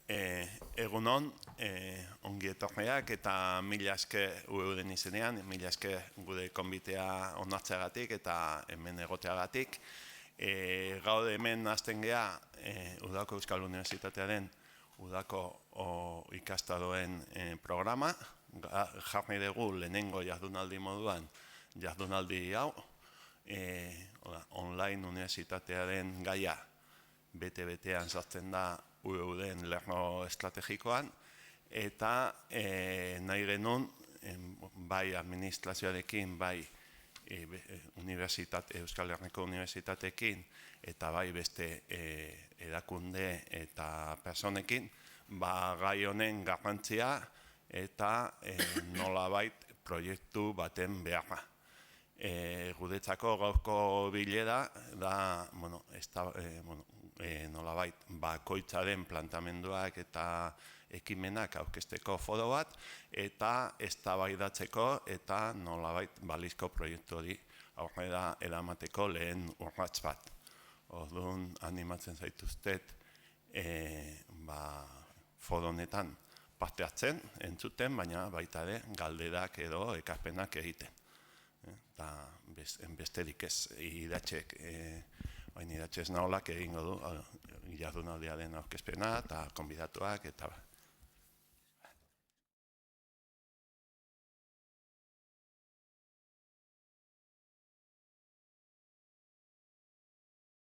Egunon, ongi etorriak eta mila esker ueuden izenean, mila esker gure konbitea onartzeagatik eta hemen egoteagatik. Gaude hemen hasten gea Udako Euskal Unibertsitatearen Udako ikastaroen programa. Jarri dugu lehenengo jardunaldi moduan jardunaldi hau, online unibertsitatearen gaia bete-betean sartzen da UEUden lerno estrategikoan, eta nahi genuen, bai administrazioarekin, bai Euskal Herriko Unibertsitateekin, eta bai beste erakunde eta personekin, gai honen garrantzia eta nolabait proiektu baten beharra. Guretzako gaurko bilera da nolabait bakoitzaren plantamenduak eta ekimenak aurkezteko foro bat, eta eztabaidatzeko eta nolabait balizko proiektu hori aurrera eramateko lehen urrats bat. Orduan animatzen zaituztet foro honetan parte hartzen, entzuten, baina baita ere galderak edo ekarpenak egiten. Eta besterik ez idatxek, baina idatxez naholak egingo du jardunaldiaren aurkezpena eta konbidatuak eta